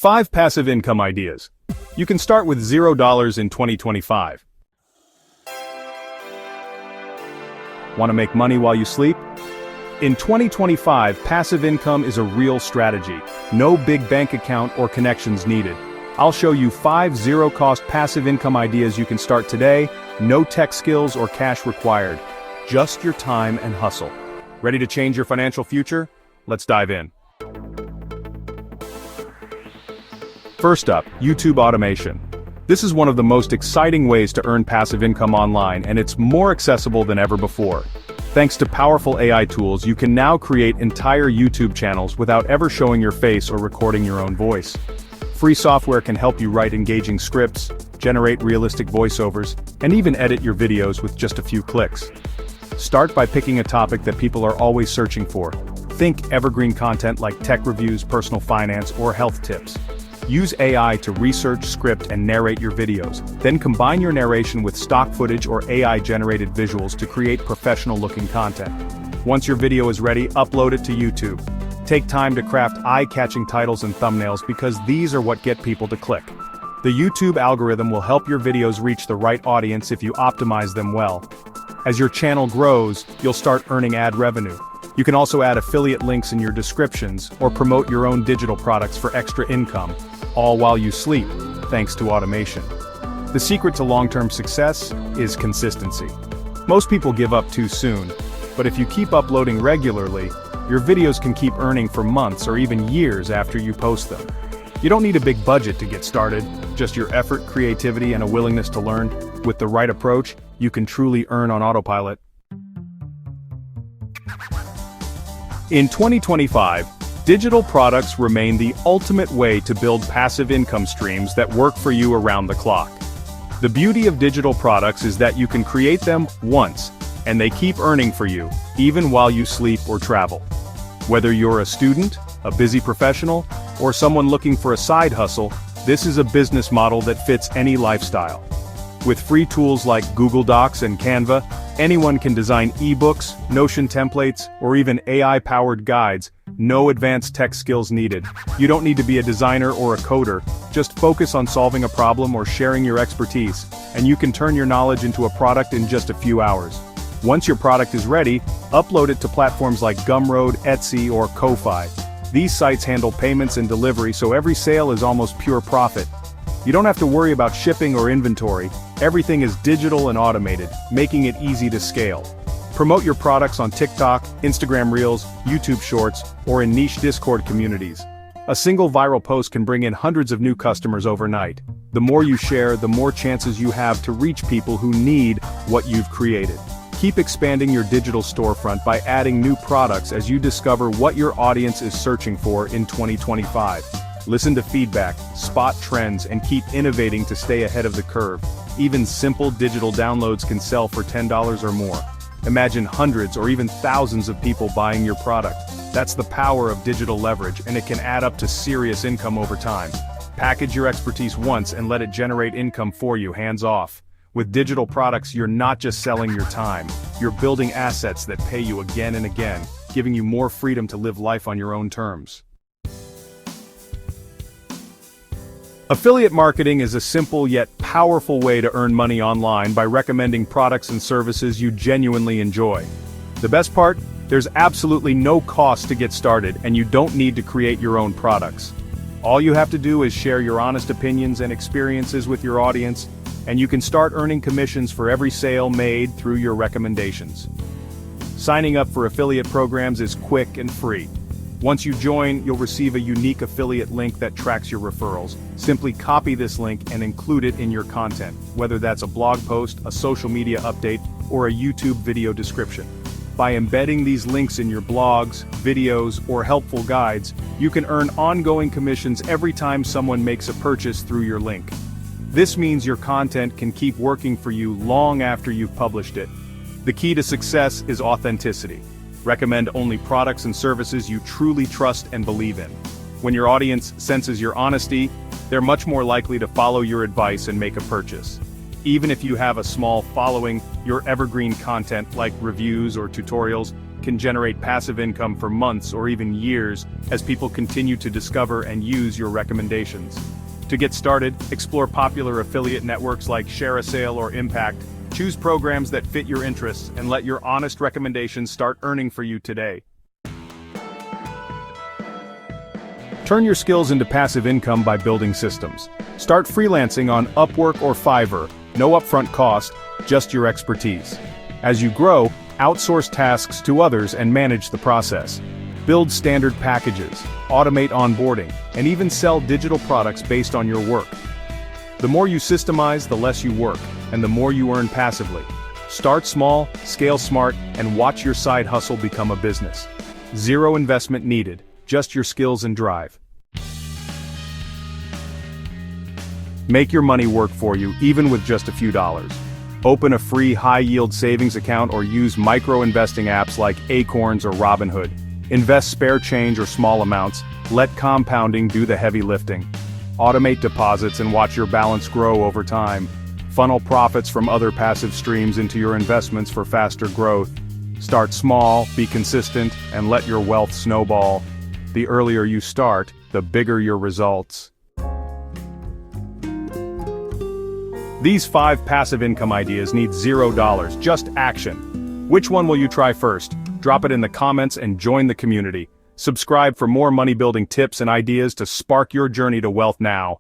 5 passive income ideas. You can start with $0 in 2025. Want to make money while you sleep? In 2025, passive income is a real strategy. No big bank account or connections needed. I'll show you 5 zero-cost passive income ideas you can start today, no tech skills or cash required. Just your time and hustle. Ready to change your financial future? Let's dive in. First up, YouTube automation. This is one of the most exciting ways to earn passive income online, and it's more accessible than ever before. Thanks to powerful AI tools, you can now create entire YouTube channels without ever showing your face or recording your own voice. Free software can help you write engaging scripts, generate realistic voiceovers, and even edit your videos with just a few clicks. Start by picking a topic that people are always searching for. Think evergreen content like tech reviews, personal finance, or health tips. Use AI to research, script, and narrate your videos. Then combine your narration with stock footage or AI-generated visuals to create professional-looking content. Once your video is ready, upload it to YouTube. Take time to craft eye-catching titles and thumbnails because these are what get people to click. The YouTube algorithm will help your videos reach the right audience if you optimize them well. As your channel grows, you'll start earning ad revenue. You can also add affiliate links in your descriptions or promote your own digital products for extra income, all while you sleep, thanks to automation. The secret to long-term success is consistency. Most people give up too soon, but if you keep uploading regularly, your videos can keep earning for months or even years after you post them. You don't need a big budget to get started, just your effort, creativity, and a willingness to learn. With the right approach, you can truly earn on autopilot. In 2025, digital products remain the ultimate way to build passive income streams that work for you around the clock. The beauty of digital products is that you can create them once, and they keep earning for you, even while you sleep or travel. Whether you're a student, a busy professional, or someone looking for a side hustle, this is a business model that fits any lifestyle. With free tools like Google Docs and Canva, anyone can design ebooks, Notion templates, or even AI-powered guides. No advanced tech skills needed. You don't need to be a designer or a coder, just focus on solving a problem or sharing your expertise, and you can turn your knowledge into a product in just a few hours. Once your product is ready, upload it to platforms like Gumroad, Etsy, or Ko-Fi. These sites handle payments and delivery, so every sale is almost pure profit. You don't have to worry about shipping or inventory. Everything is digital and automated, making it easy to scale. Promote your products on TikTok, Instagram Reels, YouTube Shorts, or in niche Discord communities. A single viral post can bring in hundreds of new customers overnight. The more you share, the more chances you have to reach people who need what you've created. Keep expanding your digital storefront by adding new products as you discover what your audience is searching for in 2025. Listen to feedback, spot trends, and keep innovating to stay ahead of the curve. Even simple digital downloads can sell for $10 or more. Imagine hundreds or even thousands of people buying your product. That's the power of digital leverage, and it can add up to serious income over time. Package your expertise once and let it generate income for you, hands off. With digital products, you're not just selling your time, you're building assets that pay you again and again, giving you more freedom to live life on your own terms. Affiliate marketing is a simple yet powerful way to earn money online by recommending products and services you genuinely enjoy. The best part? There's absolutely no cost to get started, and you don't need to create your own products. All you have to do is share your honest opinions and experiences with your audience, and you can start earning commissions for every sale made through your recommendations. Signing up for affiliate programs is quick and free. Once you join, you'll receive a unique affiliate link that tracks your referrals. Simply copy this link and include it in your content, whether that's a blog post, a social media update, or a YouTube video description. By embedding these links in your blogs, videos, or helpful guides, you can earn ongoing commissions every time someone makes a purchase through your link. This means your content can keep working for you long after you've published it. The key to success is authenticity. Recommend only products and services you truly trust and believe in. When your audience senses your honesty, they're much more likely to follow your advice and make a purchase. Even if you have a small following, your evergreen content like reviews or tutorials can generate passive income for months or even years as people continue to discover and use your recommendations. To get started, explore popular affiliate networks like ShareASale or Impact. Choose programs that fit your interests and let your honest recommendations start earning for you today. Turn your skills into passive income by building systems. Start freelancing on Upwork or Fiverr, no upfront cost, just your expertise. As you grow, outsource tasks to others and manage the process. Build standard packages, automate onboarding, and even sell digital products based on your work. The more you systemize, the less you work, and the more you earn passively. Start small, scale smart, and watch your side hustle become a business. Zero investment needed, just your skills and drive. Make your money work for you, even with just a few dollars. Open a free high-yield savings account or use micro-investing apps like Acorns or Robinhood. Invest spare change or small amounts, let compounding do the heavy lifting. Automate deposits and watch your balance grow over time. Funnel profits from other passive streams into your investments for faster growth. Start small, be consistent, and let your wealth snowball. The earlier you start, the bigger your results. These 5 passive income ideas need $0, just action. Which one will you try first? Drop it in the comments and join the community. Subscribe for more money-building tips and ideas to spark your journey to wealth now.